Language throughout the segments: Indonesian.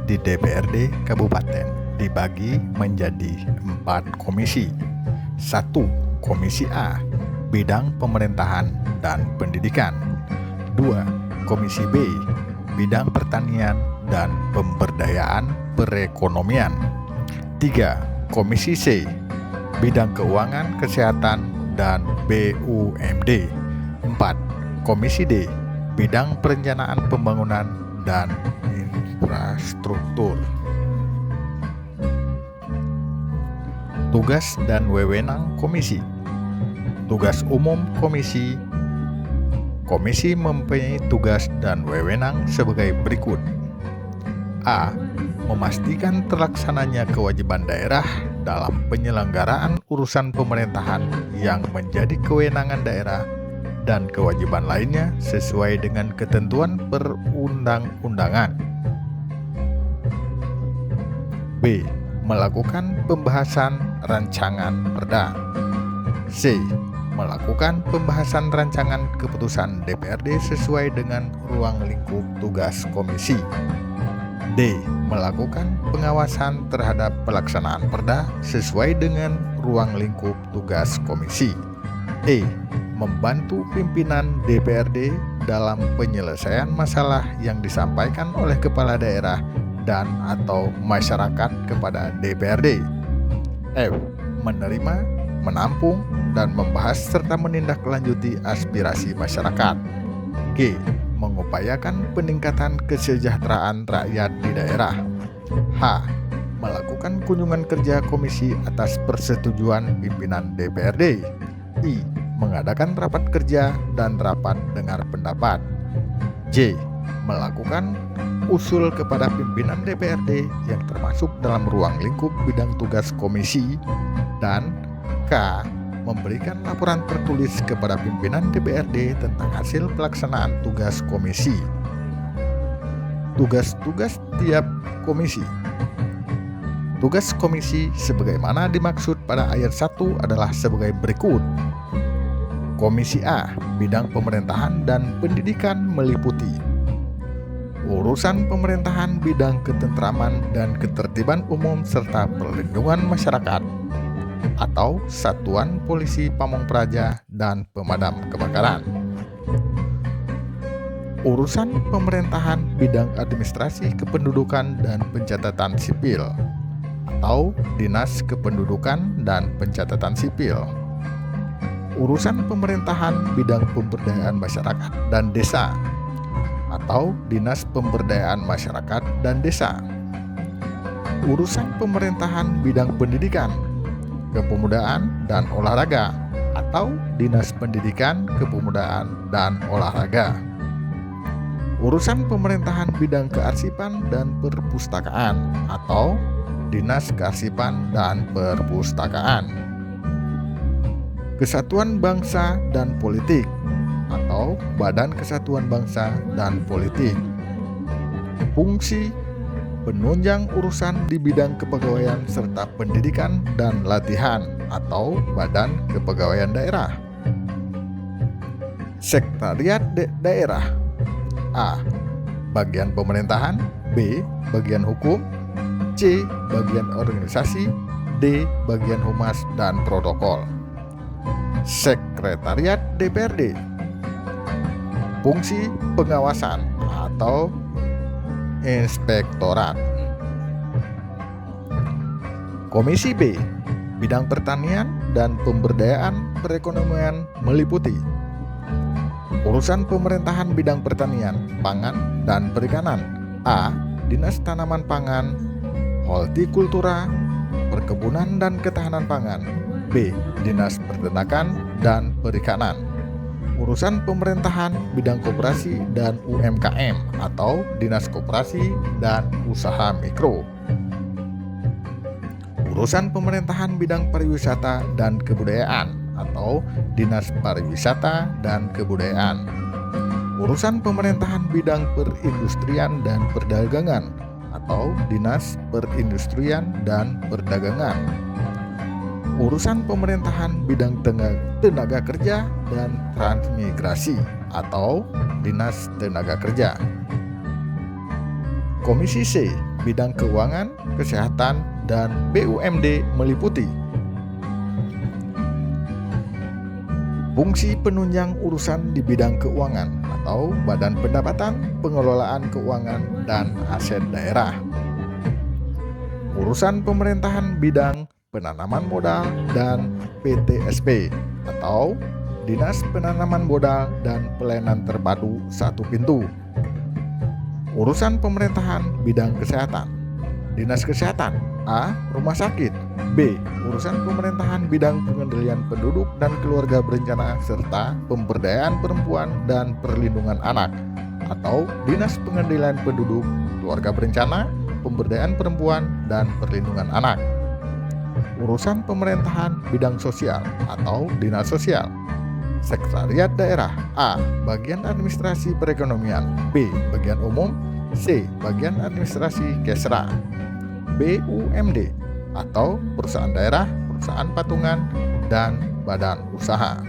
di DPRD Kabupaten dibagi menjadi 4 komisi. 1. Komisi A, bidang pemerintahan dan pendidikan. 2. Komisi B, bidang pertanian dan pemberdayaan perekonomian. 3. Komisi C, bidang keuangan, kesehatan, dan BUMD. 4. Komisi D, bidang perencanaan pembangunan dan infrastruktur. Tugas dan wewenang komisi. Tugas umum komisi. Komisi mempunyai tugas dan wewenang sebagai berikut. A. Memastikan terlaksananya kewajiban daerah dalam penyelenggaraan urusan pemerintahan yang menjadi kewenangan daerah dan kewajiban lainnya sesuai dengan ketentuan perundang-undangan. B. Melakukan pembahasan rancangan perda. C. Melakukan pembahasan rancangan keputusan DPRD sesuai dengan ruang lingkup tugas komisi. D. Melakukan pengawasan terhadap pelaksanaan perda sesuai dengan ruang lingkup tugas komisi. E. Membantu pimpinan DPRD dalam penyelesaian masalah yang disampaikan oleh kepala daerah dan atau masyarakat kepada DPRD. F. Menerima, menampung, dan membahas serta menindaklanjuti aspirasi masyarakat. G. Mengupayakan peningkatan kesejahteraan rakyat di daerah. H. Melakukan kunjungan kerja komisi atas persetujuan pimpinan DPRD. I. Mengadakan rapat kerja dan rapat dengar pendapat. J. Melakukan usul kepada pimpinan DPRD yang termasuk dalam ruang lingkup bidang tugas komisi. Dan K. Memberikan laporan tertulis kepada pimpinan DPRD tentang hasil pelaksanaan tugas komisi. Tugas-tugas tiap komisi. Tugas komisi sebagaimana dimaksud pada ayat 1 adalah sebagai berikut. Komisi A, bidang pemerintahan dan pendidikan meliputi urusan pemerintahan bidang ketentraman dan ketertiban umum serta perlindungan masyarakat atau Satuan Polisi Pamong Praja dan Pemadam Kebakaran. Urusan pemerintahan bidang administrasi kependudukan dan pencatatan sipil atau Dinas Kependudukan dan Pencatatan Sipil. Urusan pemerintahan bidang pemberdayaan masyarakat dan desa atau Dinas Pemberdayaan Masyarakat dan Desa. Urusan pemerintahan bidang pendidikan, kepemudaan, dan olahraga atau Dinas Pendidikan, Kepemudaan, dan Olahraga. Urusan pemerintahan bidang kearsipan dan perpustakaan atau Dinas Kearsipan dan Perpustakaan. Kesatuan Bangsa dan Politik atau Badan Kesatuan Bangsa dan Politik. Fungsi penunjang urusan di bidang kepegawaian serta pendidikan dan latihan atau Badan Kepegawaian Daerah. Sekretariat Daerah. A. Bagian pemerintahan. B. Bagian hukum. C. Bagian organisasi. D. Bagian humas dan protokol. Sekretariat DPRD. Fungsi pengawasan atau inspektorat. Komisi B, bidang pertanian dan pemberdayaan perekonomian meliputi urusan pemerintahan bidang pertanian, pangan, dan perikanan. A. Dinas Tanaman Pangan, Hortikultura, Perkebunan dan Ketahanan Pangan. B. Dinas Peternakan dan Perikanan. Urusan pemerintahan bidang koperasi dan UMKM atau Dinas Koperasi dan Usaha Mikro. Urusan pemerintahan bidang pariwisata dan kebudayaan atau Dinas Pariwisata dan Kebudayaan. Urusan pemerintahan bidang perindustrian dan perdagangan atau Dinas Perindustrian dan Perdagangan. Urusan pemerintahan bidang tenaga kerja dan transmigrasi atau Dinas Tenaga Kerja. Komisi C, bidang keuangan, kesehatan, dan BUMD meliputi fungsi penunjang urusan di bidang keuangan atau Badan Pendapatan, Pengelolaan Keuangan, dan Aset Daerah. Urusan pemerintahan bidang penanaman modal dan PTSP atau Dinas Penanaman Modal dan Pelayanan Terpadu Satu Pintu. Urusan pemerintahan bidang kesehatan, Dinas Kesehatan, A. Rumah sakit, B. Urusan pemerintahan bidang pengendalian penduduk dan keluarga berencana serta pemberdayaan perempuan dan perlindungan anak atau Dinas Pengendalian Penduduk, Keluarga Berencana, Pemberdayaan Perempuan dan Perlindungan Anak. Urusan pemerintahan bidang sosial atau Dinas Sosial, Sekretariat Daerah, A. Bagian Administrasi Perekonomian, B. Bagian Umum, C. Bagian Administrasi Kesra. BUMD atau Perusahaan Daerah, Perusahaan Patungan, dan Badan Usaha.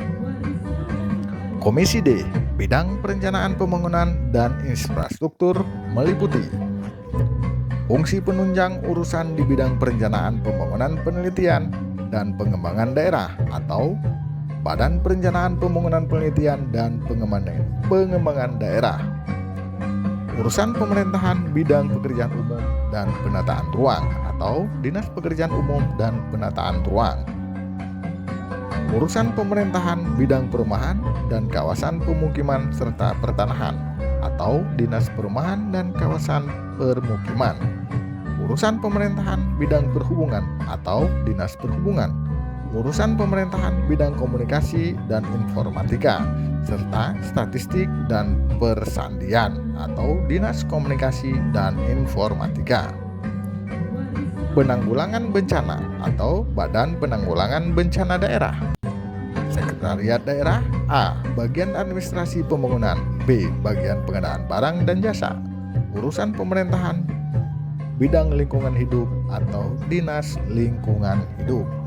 Komisi D, bidang perencanaan pembangunan dan infrastruktur meliputi fungsi penunjang urusan di bidang perencanaan pembangunan penelitian dan pengembangan daerah atau Badan Perencanaan Pembangunan Penelitian dan Pengembangan Daerah. Urusan pemerintahan bidang pekerjaan umum dan penataan ruang atau Dinas Pekerjaan Umum dan Penataan Ruang. Urusan pemerintahan bidang perumahan dan kawasan pemukiman serta pertanahan atau Dinas Perumahan dan Kawasan Permukiman. Urusan pemerintahan bidang perhubungan atau Dinas Perhubungan. Urusan pemerintahan bidang komunikasi dan informatika serta statistik dan persandian atau Dinas Komunikasi dan Informatika. Penanggulangan bencana atau Badan Penanggulangan Bencana Daerah. Sekretariat Daerah, A. Bagian Administrasi Pembangunan, B. Bagian Pengadaan Barang dan Jasa. Urusan pemerintahan bidang lingkungan hidup atau Dinas Lingkungan Hidup.